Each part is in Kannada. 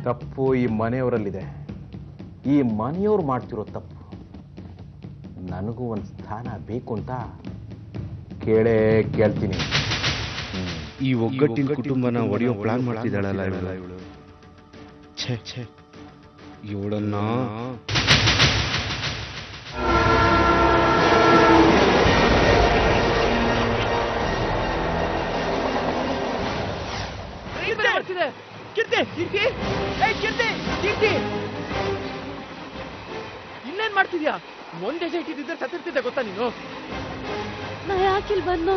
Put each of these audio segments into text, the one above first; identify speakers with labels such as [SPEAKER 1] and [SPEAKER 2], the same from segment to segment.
[SPEAKER 1] ತಪ್ಪು ಈ ಮನೆಯವರಲ್ಲಿದೆ. ಈ ಮನೆಯವ್ರು ಮಾಡ್ತಿರೋ ತಪ್ಪು. ನನಗೂ ಒಂದು ಸ್ಥಾನ ಬೇಕು ಅಂತ ಕೇಳ್ತೀನಿ.
[SPEAKER 2] ಈ ಒಗ್ಗಟ್ಟಿನ ಕುಟುಂಬನ ಒಡೆಯೋ ಪ್ಲಾನ್ ಮಾಡ್ತಿದ್ದಾಳಲ್ಲ ಇವಳು. ಛೇ ಇವಳನ್ನ
[SPEAKER 3] ಇನ್ನೇನ್ ಮಾಡ್ತಿದ್ಯಾ? ಒಂದೇ ಸೈಟ್ ಇದ್ದಿದ್ರೆ ಸತ್ತಿರ್ತಿದ್ದೆ ಗೊತ್ತಾ ನೀನು?
[SPEAKER 4] ನಾ ಯಾಕಿಲ್ ಬಂದು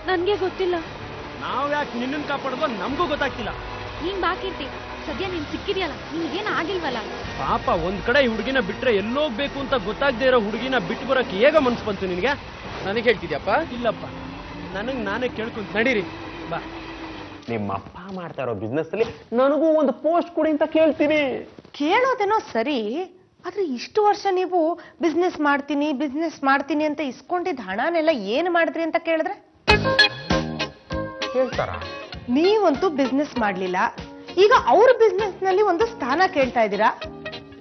[SPEAKER 4] ನನ್ಗೆ ಗೊತ್ತಿಲ್ಲ.
[SPEAKER 3] ನಾವ್ ಯಾಕೆ ನಿನ್ನನ್ ಕಾಪಾಡೋದು ನಮ್ಗೂ ಗೊತ್ತಾಗ್ತಿಲ್ಲ.
[SPEAKER 4] ನೀನ್ ಬಾಕಿರ್ತಿ ಸದ್ಯ ನೀನ್ ಸಿಕ್ಕಿದ್ಯಲ್ಲ, ನಿನ್ಗೇನ್ ಆಗಿಲ್ವಲ್ಲ?
[SPEAKER 3] ಪಾಪ ಒಂದ್ ಕಡೆ ಈ ಹುಡುಗಿನ ಬಿಟ್ರೆ ಎಲ್ಲೋಗ್ಬೇಕು ಅಂತ ಗೊತ್ತಾಗದೆ ಇರೋ ಹುಡುಗಿನ ಬಿಟ್ಟು ಬರಕ್ ಹೇಗ ಮನ್ಸು ಬಂತು ನಿನ್ಗೆ? ನನಗೆ ಹೇಳ್ತಿದ್ಯಪ್ಪ? ಇಲ್ಲಪ್ಪ, ನಾನೇ ಕೇಳ್ಕೊಂತ. ನಡೀರಿ ಬಾ.
[SPEAKER 1] ನಿಮ್ಮ ಅಪ್ಪ ಮಾಡ್ತಾ ಇರೋ ಬಿಸ್ನೆಸ್ ಅಲ್ಲಿ ನನಗೂ ಒಂದು ಪೋಸ್ಟ್ ಕೊಡಿ ಅಂತ ಕೇಳ್ತೀನಿ.
[SPEAKER 5] ಕೇಳೋದೇನೋ ಸರಿ, ಆದ್ರೆ ಇಷ್ಟು ವರ್ಷ ನೀವು ಬಿಸ್ನೆಸ್ ಮಾಡ್ತೀನಿ ಅಂತ ಇಸ್ಕೊಂಡಿದ್ದ ಹಣನೆಲ್ಲ ಏನ್ ಮಾಡಿದ್ರಿ ಅಂತ ಕೇಳಿದ್ರೆ
[SPEAKER 1] ಹೇಳ್ತಾರ?
[SPEAKER 5] ನೀವಂತೂ ಬಿಸ್ನೆಸ್ ಮಾಡ್ಲಿಲ್ಲ, ಈಗ ಅವ್ರ ಬಿಸ್ನೆಸ್ ನಲ್ಲಿ ಒಂದು ಸ್ಥಾನ ಕೇಳ್ತಾ ಇದ್ದೀರಾ.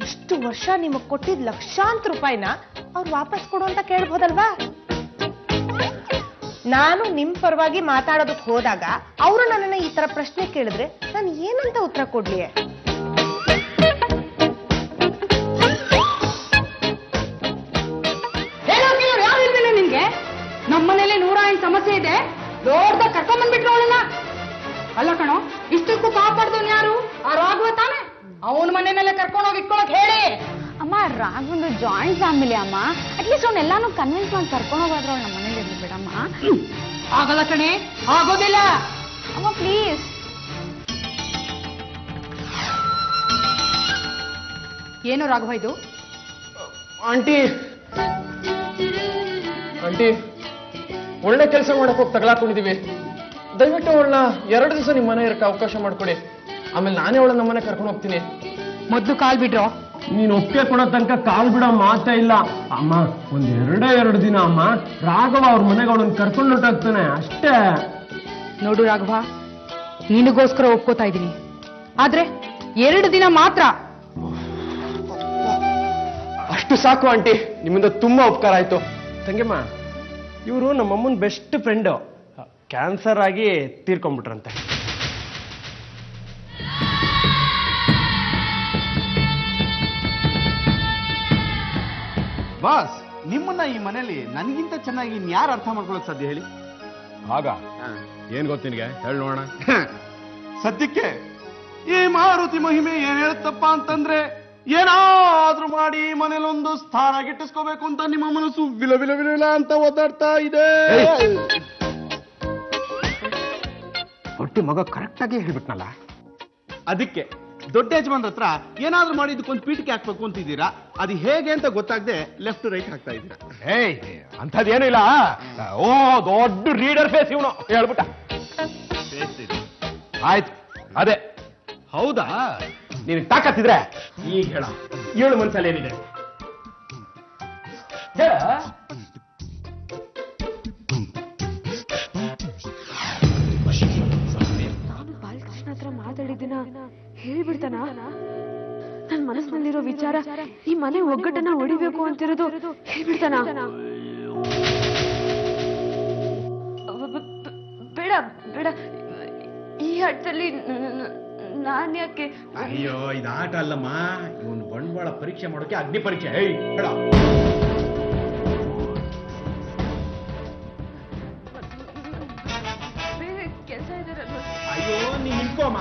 [SPEAKER 5] ಇಷ್ಟು ವರ್ಷ ನಿಮಗ್ ಕೊಟ್ಟಿದ್ ಲಕ್ಷಾಂತರ ರೂಪಾಯಿನ ಅವ್ರು ವಾಪಸ್ ಕೊಡು ಅಂತ ಕೇಳ್ಬೋದಲ್ವಾ? ನಾನು ನಿಮ್ ಪರವಾಗಿ ಮಾತಾಡೋದಕ್ ಹೋದಾಗ ಅವರು ನನ್ನನ್ನ ಈ ತರ ಪ್ರಶ್ನೆ ಕೇಳಿದ್ರೆ ನಾನು ಏನಂತ ಉತ್ತರ ಕೊಡ್ಲಿ?
[SPEAKER 6] ಯಾರಿದ್ದೇನೆ ನಿನ್ಗೆ? ನಮ್ಮನೇಲಿ 108 ಸಮಸ್ಯೆ ಇದೆ, ದೊಡ್ಡ ಕರ್ಕೊಂಡ್ ಬಂದ್ಬಿಟ್ರು ಅವಳನ್ನ. ಅಲ್ಲ ಕಣೋ, ಇಷ್ಟಕ್ಕೂ ಕಾಪಾಡ್ದವನ್ ಯಾರು? ಆ ರಾಘವ ತಾನೆ? ಅವನ ಮನೆಯಲ್ಲೇ ಕರ್ಕೊಂಡು ಹೋಗಿ ಇಟ್ಕೊಳಕ್ ಹೇಳಿ.
[SPEAKER 4] ಅಮ್ಮ, ರಾಘವಂದು ಜಾಯಿಂಟ್ ಫ್ಯಾಮಿಲಿ ಅಮ್ಮ. ಅಟ್ಲೀಸ್ಟ್ ಅವ್ನೆಲ್ಲಾನು ಕನ್ವಿನ್ಸ್ ಮಾಡಿ ಕರ್ಕೊಂಡು ಹೋಗೋದ್ರ ಅವ್ಳು ನಮ್ಮ ಮನೇಲಿ ಇರ್ಲಿ ಬಿಡಮ್ಮ.
[SPEAKER 6] ಆಗಲ್ಲ ಕಣೆ, ಆಗೋದಿಲ್ಲ.
[SPEAKER 4] ಅಮ್ಮ ಪ್ಲೀಸ್.
[SPEAKER 6] ಏನು ರಾಘವ ಇದು?
[SPEAKER 3] ಆಂಟಿ ಒಳ್ಳೆ ಕೆಲಸ ಮಾಡಕ್ ಹೋಗಿ ತಗಲಾಕೊಂಡಿದೀವಿ. ದಯವಿಟ್ಟು ಅವಳನ್ನ 2 ದಿವಸ ನಿಮ್ ಮನೆ ಇರಕ್ಕೆ ಅವಕಾಶ ಮಾಡ್ಕೊಡಿ. ಆಮೇಲೆ ನಾನೇ ಅವಳನ್ನ ನಮ್ಮ ಮನೆ ಕರ್ಕೊಂಡು ಹೋಗ್ತೀನಿ.
[SPEAKER 6] ಮೊದ್ಲು ಕಾಲ್ ಬಿಡ್ರೋ.
[SPEAKER 3] ನೀನ್ ಒಪ್ಪಿಗೆ ಕೊಡೋ ತನಕ ಕಾಲ್ ಬಿಡೋ ಮಾತೇ ಇಲ್ಲ ಅಮ್ಮ. ಒಂದ್ 2 ದಿನ ಅಮ್ಮ, ರಾಘವ ಅವ್ರ ಮನೆಗೆ ಅವಳನ್ನ ಕರ್ಕೊಂಡು ಹೊರಟಾಗ್ತಾನೆ ಅಷ್ಟೇ.
[SPEAKER 6] ನೋಡು ರಾಘವ, ನಿನಗೋಸ್ಕರ ಒಪ್ಕೋತಾ ಇದೀನಿ, ಆದ್ರೆ 2 ದಿನ ಮಾತ್ರ.
[SPEAKER 3] ಅಷ್ಟು ಸಾಕು ಆಂಟಿ, ನಿಮ್ಮಿಂದ ತುಂಬಾ ಉಪಕಾರ ಆಯ್ತು. ತಂಗಿಮ್ಮ, ಇವರು ನಮ್ಮಮ್ಮನ ಬೆಸ್ಟ್ ಫ್ರೆಂಡ್. ಕ್ಯಾನ್ಸರ್ ಆಗಿ ತೀರ್ಕೊಂಡ್ಬಿಟ್ರಂತೆ.
[SPEAKER 7] ಬಾಸ್, ನಿಮ್ಮನ್ನ ಈ ಮನೇಲಿ ನನಗಿಂತ ಚೆನ್ನಾಗಿ ಇನ್ಯಾರು ಅರ್ಥ ಮಾಡ್ಕೊಳಕ್ ಸಾಧ್ಯ ಹೇಳಿ?
[SPEAKER 1] ಆಗ ಏನ್ ಗೊತ್ತು ನಿನಗೆ? ಹೇಳಿ ನೋಡೋಣ.
[SPEAKER 7] ಸದ್ಯಕ್ಕೆ ಈ ಮಾರುತಿ ಮಹಿಮೆ ಏನ್ ಹೇಳುತ್ತಪ್ಪ ಅಂತಂದ್ರೆ, ಏನಾದ್ರೂ ಮಾಡಿ ಮನೇಲೊಂದು ಸ್ಥಾನ ಗಿಟ್ಟಿಸ್ಕೋಬೇಕು ಅಂತ ನಿಮ್ಮ ಮನಸ್ಸು ವಿಲ ವಿಲ ವಿಲ ವಿಲ ಅಂತ ಒದ್ದಾಡ್ತಾ ಇದೆ.
[SPEAKER 1] ಹೊಟ್ಟಿ ಮಗ ಕರೆಕ್ಟ್ ಆಗಿ ಹೇಳ್ಬಿಟ್ನಲ್ಲ.
[SPEAKER 7] ಅದಕ್ಕೆ ದೊಡ್ಡ ಯಜಮಾನ್ರ ಹತ್ರ ಏನಾದ್ರೂ ಮಾಡಿ ಇದಕ್ಕೊಂದು ಪೀಠಿಕೆ ಹಾಕ್ಬೇಕು ಅಂತಿದ್ದೀರಾ. ಅದು ಹೇಗೆ ಅಂತ ಗೊತ್ತಾಗದೆ ಲೆಫ್ಟ್ ರೈಟ್ ಹಾಕ್ತಾ ಇದ್ದೀರಾ.
[SPEAKER 1] ಅಂಥದ್ದೇನು ಇಲ್ಲ. ಓ ದೊಡ್ಡ ರೀಡರ್ ಫೇಸ್ ಇವನು ಹೇಳ್ಬಿಟ್ಟ. ಆಯ್ತು, ಅದೇ
[SPEAKER 7] ಹೌದಾ?
[SPEAKER 1] ನೀನ್ ತಾಕತ್ತಿದ್ರೆ ಈಗ ಹೇಳ, ಏಳು ಮನ್ಸಲ್ಲಿ ಏನಿದೆ ಹೇಳ.
[SPEAKER 4] ನಾನು ಬಾಲಕೃಷ್ಣ ಹತ್ರ ಮಾತಾಡಿದ್ದೀನ ಹೇಳ್ಬಿಡ್ತಾನ? ನನ್ ಮನಸ್ಸಿನಲ್ಲಿರೋ ವಿಚಾರ ಈ ಮನೆ ಒಗ್ಗಟ್ಟನ್ನ ಹೊಡಿಬೇಕು ಅಂತಿರೋದು ಹೇಳ್ಬಿಡ್ತಾನ? ಬೇಡ ಬೇಡ, ಈ ಹಟ್ಟಲ್ಲಿ ನಾನ್ ಯಾಕೆ?
[SPEAKER 7] ಅಯ್ಯೋ, ಇದು ಆಟ ಅಲ್ಲಮ್ಮ, ಇವನು ಬಂಡವಾಳ ಪರೀಕ್ಷೆ ಮಾಡೋಕೆ ಅಗ್ನಿ ಪರೀಕ್ಷೆ. ಹೇಳ.
[SPEAKER 4] ಬೇರೆ ಕೆಲಸ ಇದೆ.
[SPEAKER 7] ಅಯ್ಯೋ, ನೀನ್ ನಿಂತ್ಕೋಮ್ಮ.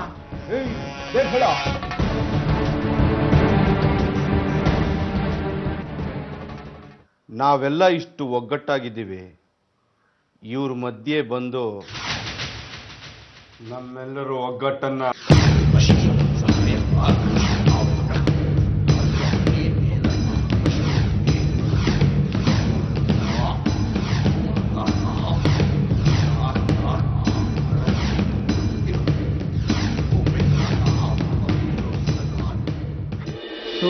[SPEAKER 1] ಹೇಳ.
[SPEAKER 7] ನಾವೆಲ್ಲ ಇಷ್ಟು ಒಗ್ಗಟ್ಟಾಗಿದ್ದೀವಿ, ಇವ್ರ ಮಧ್ಯೆ ಬಂದು ನಮ್ಮೆಲ್ಲರೂ ಒಗ್ಗಟ್ಟನ್ನ
[SPEAKER 3] So